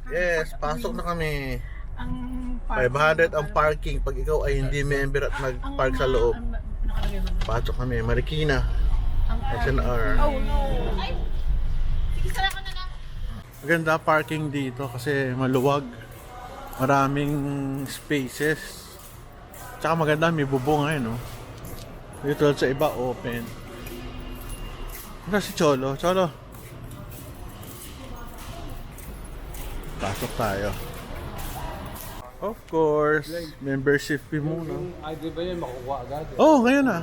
Yes, pasok na kami. Ang 500 ang parking pag ikaw ay hindi member at nag-park sa loob. Pasok kami, Marikina, SNR. Oh no. Ay, sige, sara ka na lang. Maganda parking dito kasi maluwag. Maraming spaces. Tsaka maganda, may bubong ngayon, no? Dito sa iba, open. Ano si Cholo? Cholo. Pasok tayo. Of course, membership fee muna. Ay, di ba yan makukuha agad? Oh, ngayon na.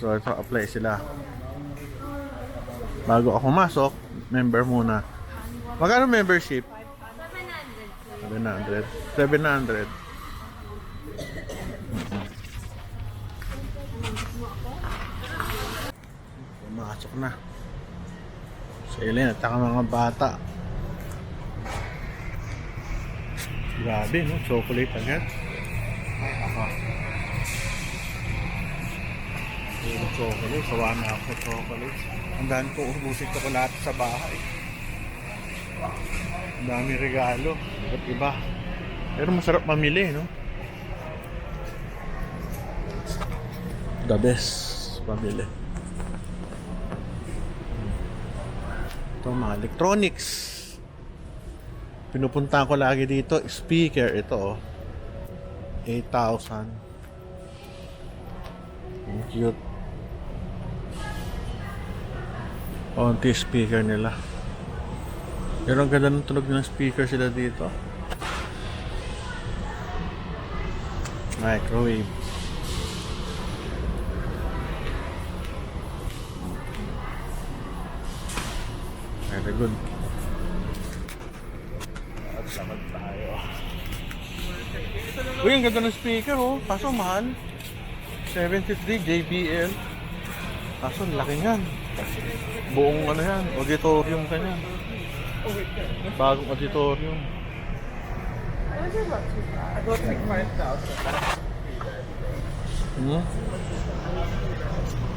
So, ito, apply sila. Bago ako masok, member muna. Magkano membership? 700. 700. Pumasok na. Sila at saka mga bata. Grabe, no? Chocolate agad. Ako. Puro chocolate. Sawa na ako sa chocolate. Ang dami ko ubusin ko lahat sa bahay. Ang dami regalo. Iba't iba. Pero masarap mamili, no? The best pamili. Ito mga electronics. Pinupuntahan ko lagi dito. Speaker ito, oh. 8,000. Ang cute. Konti speaker nila. Pero ang ganda ng tunog ng speaker sila dito. Microwave. Very good. At lakad tayo. Uy, ang ganda ng speaker, oh. Kaso mahal. 73 JBL. Kaso laki yan. Buong ano yan, auditorium ka yan. Bagong auditorium. I don't think 5,000.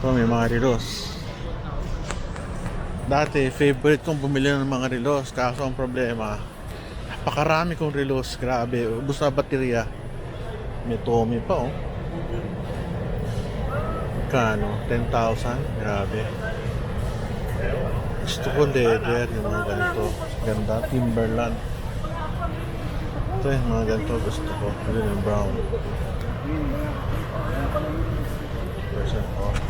Ito may mga relos. Dati, favorite kong bumili ng mga relos. Kaso ang problema, napakarami kong relos. Grabe, ubos na baterya. May Tommy pa, oh. Kano? 10,000? Grabe. Gusto ko leather, yung mga ganito. Ganda, Timberland. Ito yung mga ganito gusto ko. Ito yung brown. Percent off.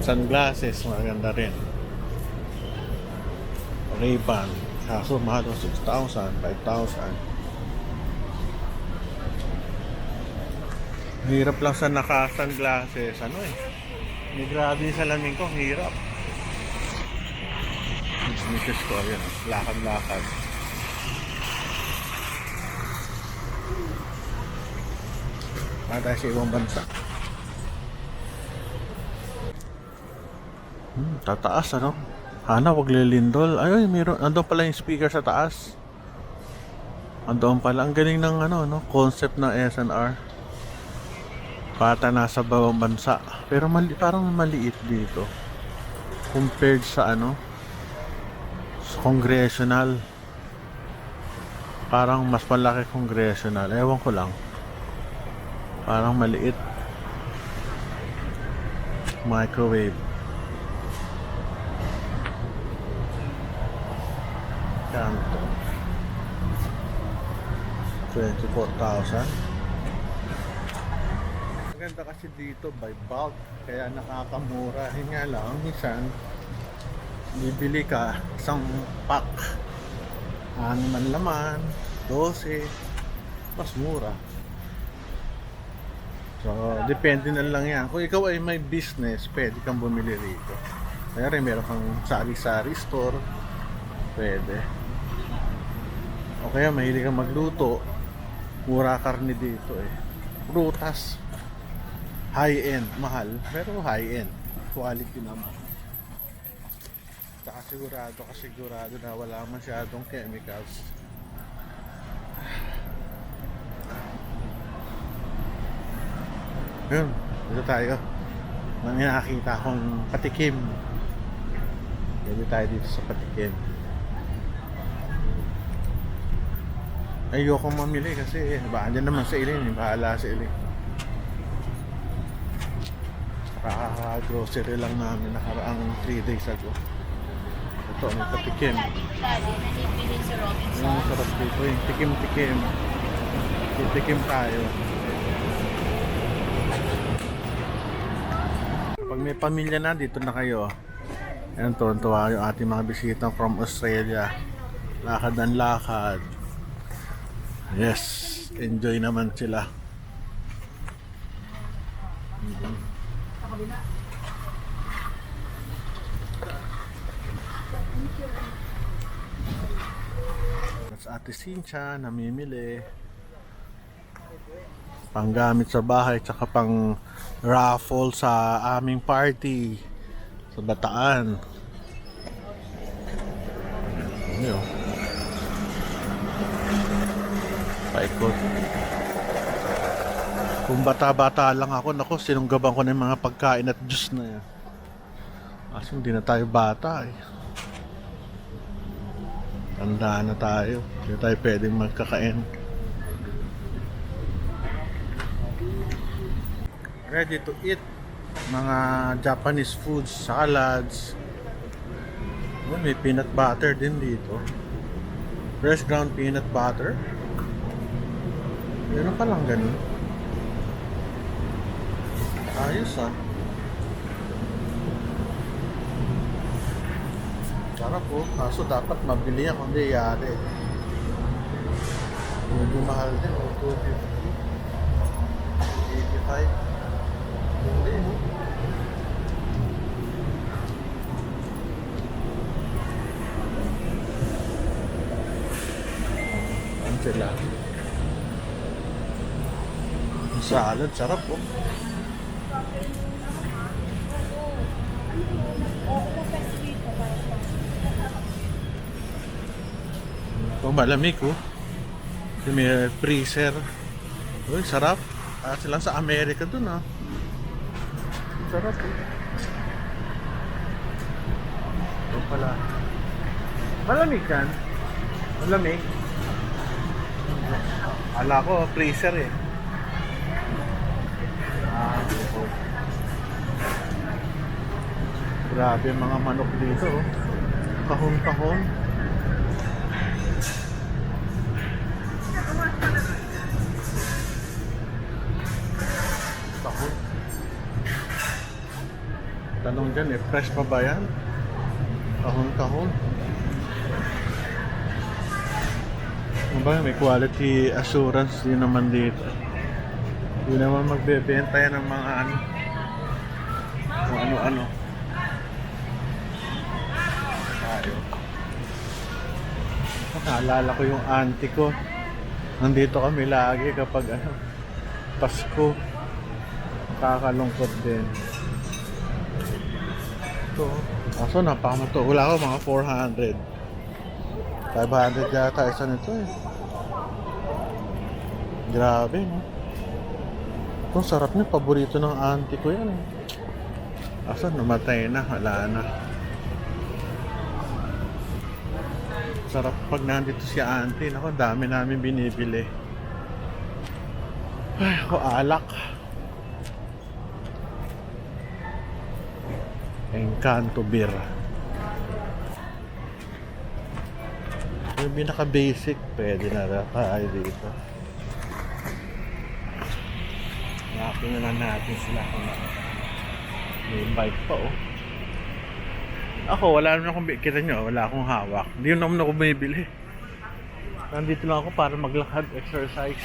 Sunglasses, maganda rin. Ray-Ban. Kaso mahal ko 6,000, 5,000. Hirap lang sa naka-sunglasses. Ano eh. May grabe yung salamin ko. Hirap. Business ko. Ayan. Lakad-lakad. Tayo sa ibang bansa. Tataas ano? Hana, wag lilindol. Ay, meron. Andun pala yung speaker sa taas. Andun pala. Ang galing ng ano, no? Concept ng SNR. Bata nasa bawang bansa. Pero parang maliit dito. Compared sa ano? Sa congressional. Parang mas malaki congressional. Ewan ko lang. Parang maliit. Microwave. Kanto. 24,000. Maganda kasi dito by bulk. Kaya nakakamura. Yun nga lang, minsan bibili ka isang pack. 6 man laman, 12. Mas mura. So, depende na lang yan. Kung ikaw ay may business, pwede kang bumili rito. Kaya rin meron kang sari-sari store. Pwede. O kaya mahilig kang magluto. Mura karne dito eh. Prutas. High-end. Mahal. Pero high-end. Quality naman. Tsaka sigurado na wala masyadong chemicals. Yun. Dito tayo. May nakakita akong patikim. Pwede tayo dito sa patikim. Ayoko mamili kasi andyan naman sa Ilin, bahala sa Ilin. Kaka-grocery lang namin nakaraang 3 days ago. Ito, may patikim. Dati, nanipili si Robinson. Yung sarap dito, yung tikim-tikim. Tikim tayo. Pag may pamilya na, dito na kayo. Ayan, tuwan-tuwa yung ating mga bisita from Australia. Lakad ng lakad. Yes, enjoy naman sila. That's Ate Cynthia, namimili. Panggamit sa bahay, tsaka pang raffle sa aming party sa Bataan. Ano yun? Paikot. Kung bata-bata lang ako, naku, sinunggaban ko na yung mga pagkain at juice na yan. Kasi hindi na tayo bata eh. Tandaan na tayo. Hindi tayo pwedeng magkakain. Ready to eat. Mga Japanese foods, salads. Oh, may peanut butter din dito. Fresh ground peanut butter. Meron pa lang ganun. Ayos ah. Sarap po. Kaso dapat mabili yan kung di yari. Medyo mahal din. 250. 85. Hindi mo. Ang sila. Ang salad. Sarap po. Oh, malamig oh. Kasi may freezer. Uy, sarap. Sila sa Amerika dun ah. Sarap eh. Ito pala. Malamig yan. Malamig. Ala ko, freezer eh. Oh. Grabe mga manok dito oh. Kahon-kahon. Tanong dyan eh, fresh pa ba yan? Kahon-kahon. Ano ba, may quality assurance din naman dito. Hindi naman magbebenta yan ng mga ano. Kung ano-ano. Tayo. Naalala ko yung auntie ko. Nandito kami lagi kapag ano, Pasko. Kakalungkot din. Kaso napakamato. Wala ako mga 400. 500 yata isa nito eh. Grabe no. Ito sarap niya. Paborito ng auntie ko yan eh. Kaso namatay na. Wala na. Sarap pag nandito si auntie. Naku, dami namin binibili. Ay, ako alak. Encanto beer. Yung pinaka-basic, pwede na tayo dito. Hanapin na lang natin sila kung may bike pa oh. Ako, wala naman akong kita nyo, wala akong hawak. Hindi yun naman ako bumibili. Nandito lang ako para maglakad, exercise.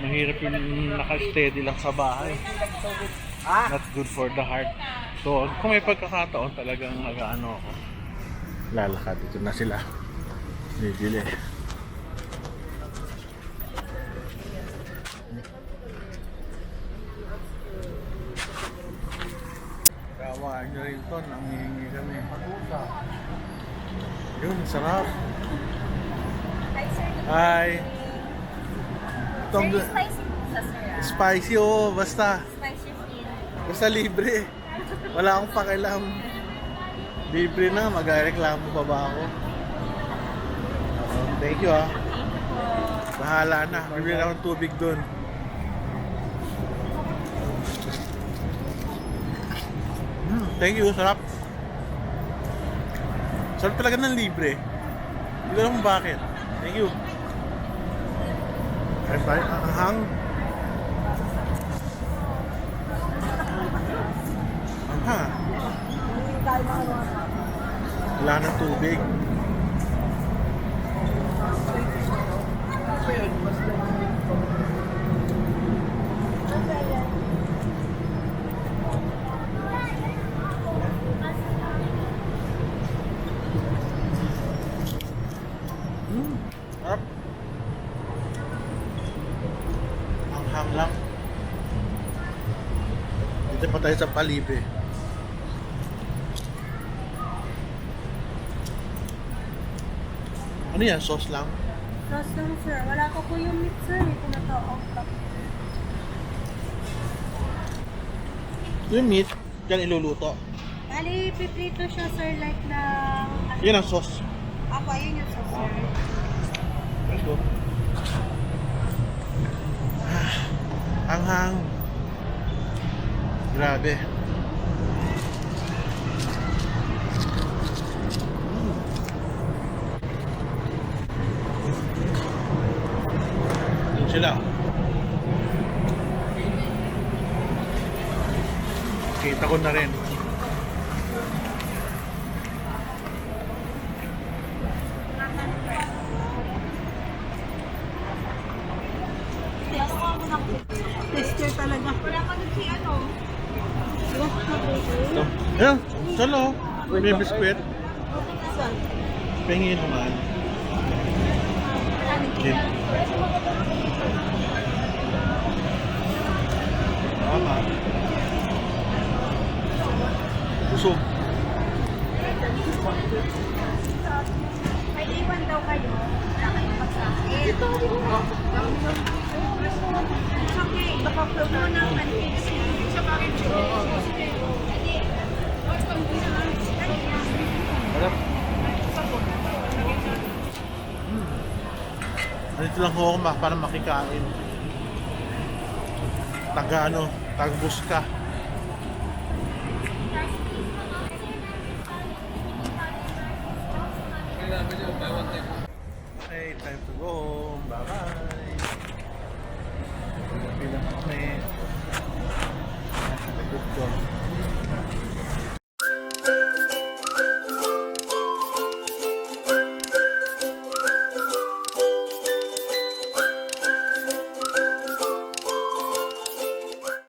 Mahirap yung naka-steady lang sa bahay. Not good for the heart. So, kung may pagkakataon talagang mag-ano ako, lalakad. Ito na sila. Bibili. Kawaan nyo rin ito. Nangihingi kami. Yun, sarap. Hi. Itong Very spicy sa sir. spicy oh, basta. Spicy feel. Basta libre. Wala akong pakialam. Libre na, magreklamo pa ba ako? Thank you ah. Bahala na, bibili na akong tubig doon. Thank you, sarap. Sarap talaga ng libre. Hindi ko alam kung bakit. Thank you. Ay, tayo, anghang. Anghang. Wala ng tubig. Sarap. Anghang lang. Dito pa tayo sa Palibe. Ano yan? Sauce lang? Sauce lang, sir. Wala pa po yung meat, sir. Ito na to, off top. Yung meat, yan iluluto. Bali, piprito siya, sir, like na... Yan ang sauce. Ako, ayun yung sauce, sir. Let's go. Anghang. Grabe. Yun sila. Kita ko na rin. Texture talaga. Wala pa dun si ano. Ito. Ayan, salo. May biskwit. Pengi naman. Din. Tama. Busog. May iwan daw kayo. Wala kayong pagsakin. Ito, di ba? It's okay. Baka flow mo ng pancakes. Sa bakit Harap. Nandito lang ho ako para makikain. Tagbus ka. Okay, time to go home. Bye-bye. Bilang kami.